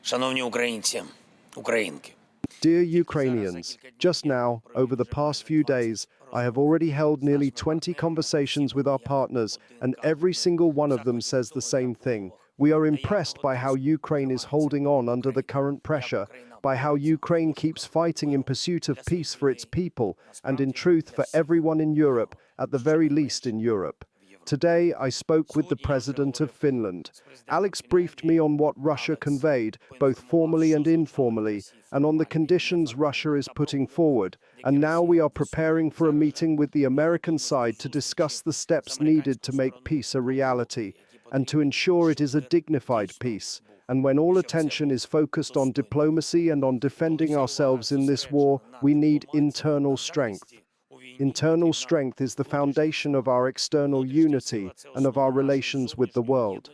Шановні українці, українки. Dear Ukrainians, just now, over the past few days, I have already held nearly 20 conversations with our partners, and every single one of them says the same thing. We are impressed by how Ukraine is holding on under the current pressure, by how Ukraine keeps fighting in pursuit of peace for its people, and in truth for everyone in Europe, at the very least in Europe. Today, I spoke with the President of Finland. Alex briefed me on what Russia conveyed, both formally and informally, and on the conditions Russia is putting forward. And now we are preparing for a meeting with the American side to discuss the steps needed to make peace a reality, and to ensure it is a dignified peace. And when all attention is focused on diplomacy and on defending ourselves in this war, we need internal strength. Internal strength is the foundation of our external unity and of our relations with the world.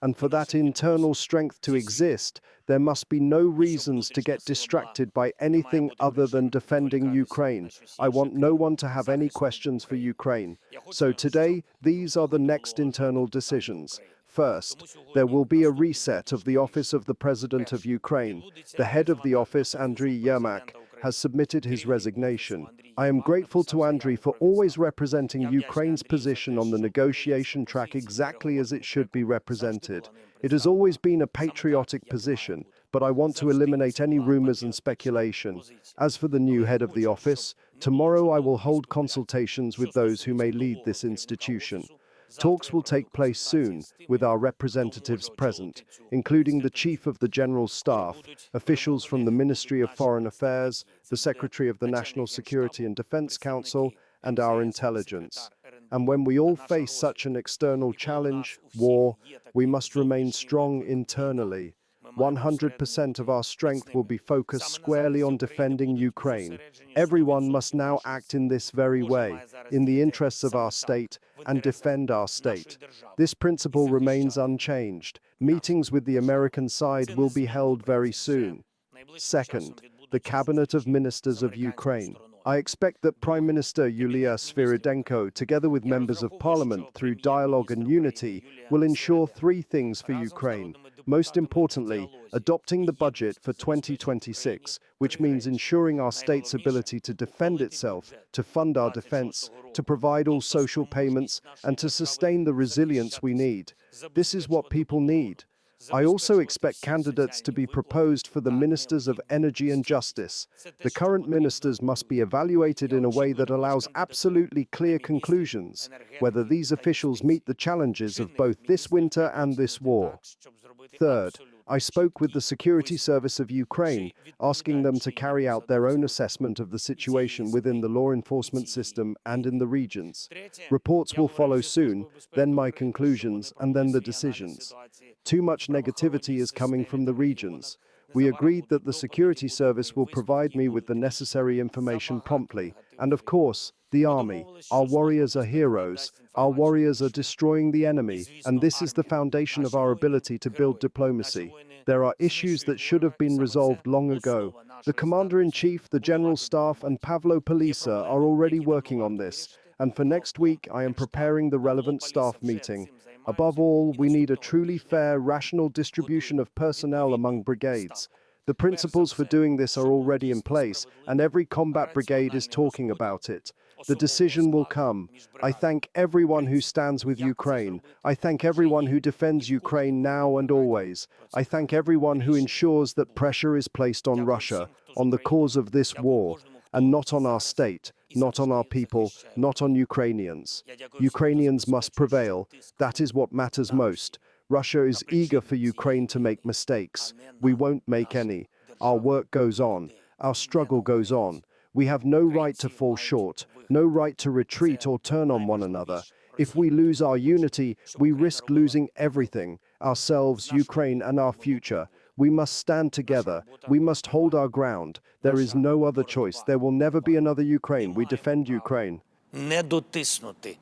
And for that internal strength to exist, there must be no reasons to get distracted by anything other than defending Ukraine. I want no one to have any questions for Ukraine. So today, these are the next internal decisions. First, there will be a reset of the office of the President of Ukraine. The head of the office, Andriy Yermak, has submitted his resignation. I am grateful to Andriy for always representing Ukraine's position on the negotiation track exactly as it should be represented. It has always been a patriotic position, but I want to eliminate any rumors and speculation. As for the new head of the office, tomorrow I will hold consultations with those who may lead this institution. Talks will take place soon, with our representatives present, including the Chief of the General Staff, officials from the Ministry of Foreign Affairs, the Secretary of the National Security and Defense Council, and our intelligence. And when we all face such an external challenge, war, we must remain strong internally. 100% of our strength will be focused squarely on defending Ukraine. Everyone must now act in this very way, in the interests of our state, and defend our state. This principle remains unchanged. Meetings with the American side will be held very soon. Second, the Cabinet of Ministers of Ukraine. I expect that Prime Minister Yulia Sviridenko, together with members of Parliament through dialogue and unity, will ensure three things for Ukraine. Most importantly, adopting the budget for 2026, which means ensuring our state's ability to defend itself, to fund our defense, to provide all social payments, and to sustain the resilience we need. This is what people need. I also expect candidates to be proposed for the Ministers of Energy and Justice. The current ministers must be evaluated in a way that allows absolutely clear conclusions, whether these officials meet the challenges of both this winter and this war. Third, I spoke with the Security Service of Ukraine, asking them to carry out their own assessment of the situation within the law enforcement system and in the regions. Reports will follow soon, then my conclusions, and then the decisions. Too much negativity is coming from the regions. We agreed that the Security Service will provide me with the necessary information promptly, and of course, the army. Our warriors are heroes. Our warriors are destroying the enemy, and this is the foundation of our ability to build diplomacy. There are issues that should have been resolved long ago. The Commander-in-Chief, the General Staff, and Pavlo Polisa are already working on this, and for next week I am preparing the relevant staff meeting. Above all, we need a truly fair, rational distribution of personnel among brigades. The principles for doing this are already in place, and every combat brigade is talking about it. The decision will come. I thank everyone who stands with Ukraine. I thank everyone who defends Ukraine now and always. I thank everyone who ensures that pressure is placed on Russia, on the cause of this war, and not on our state, not on our people, not on Ukrainians. Ukrainians must prevail. That is what matters most. Russia is eager for Ukraine to make mistakes. We won't make any. Our work goes on. Our struggle goes on. We have no right to fall short, no right to retreat or turn on one another. If we lose our unity, we risk losing everything, ourselves, Ukraine, and our future. We must stand together. We must hold our ground. There is no other choice. There will never be another Ukraine. We defend Ukraine. Не дотиснути